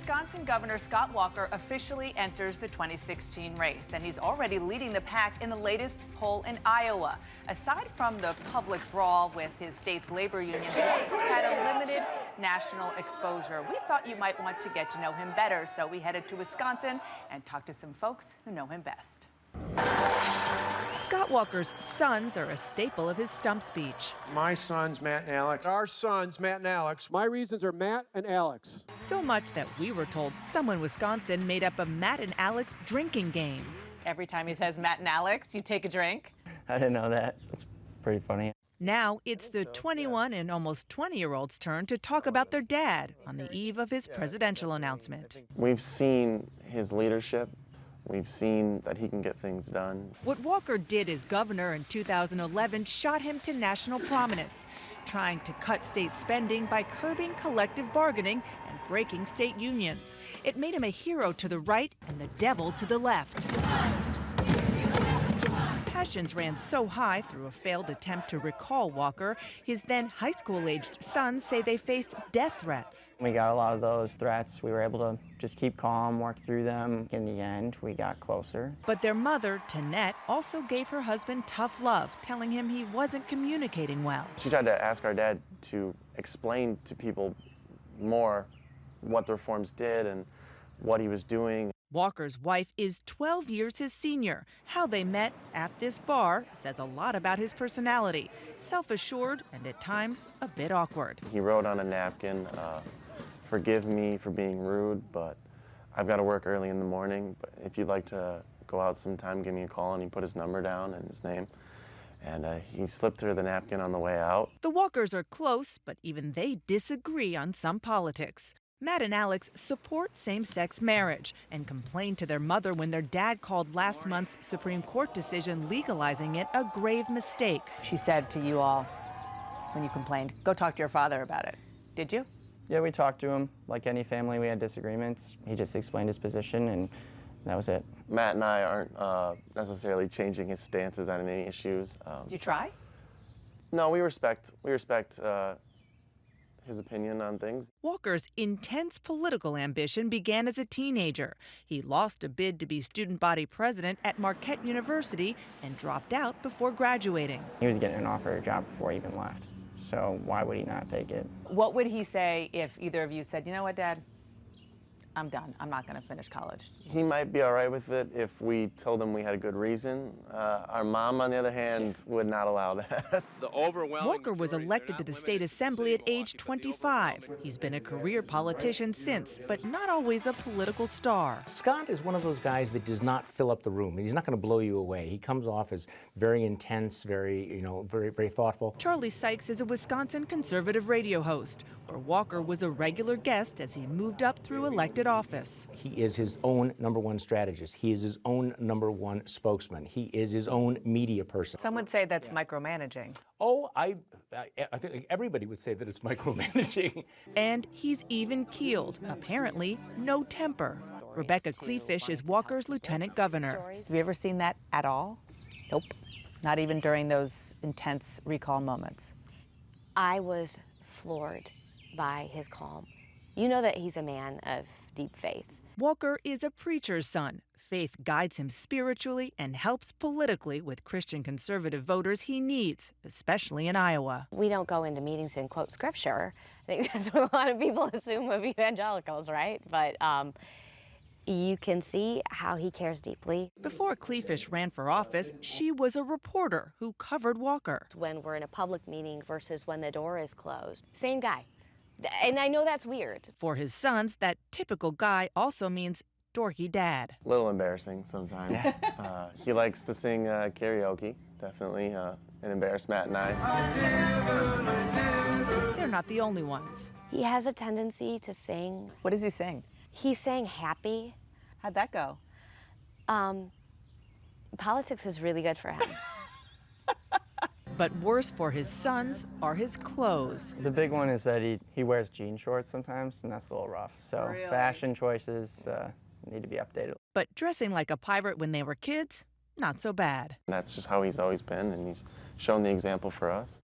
Wisconsin Governor Scott Walker officially enters the 2016 race, and he's already leading the pack in the latest poll in Iowa. Aside from the public brawl with his state's labor unions, Walker's had a limited national exposure. We thought you might want to get to know him better, so we headed to Wisconsin and talked to some folks who know him best. Scott Walker's sons are a staple of his stump speech. My sons, Matt and Alex. Our sons, Matt and Alex. My reasons are Matt and Alex. So much that we were told someone in Wisconsin made up a Matt and Alex drinking game. Every time he says Matt and Alex, you take a drink. I didn't know that. It's pretty funny. Now it's the 21 and almost 20-year-olds' turn to talk about their dad on the eve of his presidential announcement. We've seen his leadership. We've seen that he can get things done. What Walker did as governor in 2011 shot him to national prominence, trying to cut state spending by curbing collective bargaining and breaking state unions. It made him a hero to the right and the devil to the left. Passions ran so high through a failed attempt to recall Walker, his then high school-aged sons say they faced death threats. We got a lot of those threats. We were able to just keep calm, work through them. In the end, we got closer. But their mother, Tanette, also gave her husband tough love, telling him he wasn't communicating well. She tried to ask our dad to explain to people more what the reforms did and what he was doing. Walker's wife is 12 years his senior. How they met at this bar says a lot about his personality. Self-assured and at times a bit awkward. He wrote on a napkin, "Forgive me for being rude, but I've got to work early in the morning. But if you'd like to go out sometime, give me a call." And he put his number down and his name. And he slipped through the napkin on the way out. The Walkers are close, but even they disagree on some politics. Matt and Alex support same-sex marriage and complained to their mother when their dad called last month's Supreme Court decision legalizing it a grave mistake. She said to you all, when you complained, go talk to your father about it. Did you? Yeah, we talked to him. Like any family, we had disagreements. He just explained his position, and that was it. Matt and I aren't necessarily changing his stances on any issues. Did you try? No, we respect his opinion on things. Walker's intense political ambition began as a teenager. He lost a bid to be student body president at Marquette University and dropped out before graduating. He was getting an offer job before he even left, so why would he not take it? What would he say if either of you said, you know what, Dad, I'm done. I'm not going to finish college? He might be all right with it if we told him we had a good reason. Our mom, on the other hand, would not allow that. Walker was elected to the state assembly at age 25. He's been a career politician since, but not always a political star. Scott is one of those guys that does not fill up the room. He's not going to blow you away. He comes off as very intense, very thoughtful. Charlie Sykes is a Wisconsin conservative radio host, where Walker was a regular guest as he moved up through elected office. He is his own #1 strategist. He is his own #1 spokesman. He is his own media person. Some would say that's micromanaging. Oh, I think everybody would say that it's micromanaging. And he's even-keeled, apparently no temper. Rebecca Kleefisch is Walker's lieutenant governor. Have you ever seen that at all? Nope. Not even during those intense recall moments. I was floored by his calm. You know that he's a man of deep faith. Walker is a preacher's son. Faith guides him spiritually and helps politically with Christian conservative voters he needs, especially in Iowa. We don't go into meetings and quote scripture. I think that's what a lot of people assume of evangelicals, right? But you can see how he cares deeply. Before Kleefisch ran for office, she was a reporter who covered Walker. When we're in a public meeting versus when the door is closed, same guy. And I know that's weird. For his sons, that typical guy also means dorky dad. A little embarrassing sometimes. He likes to sing karaoke, definitely, and embarrass Matt and I. They're not the only ones. He has a tendency to sing. What does he sing? He sang Happy. How'd that go? Politics is really good for him. But worse for his sons are his clothes. The big one is that he wears jean shorts sometimes, and that's a little rough. So Really? Fashion choices need to be updated. But dressing like a pirate when they were kids, not so bad. And that's just how he's always been, and he's shown the example for us.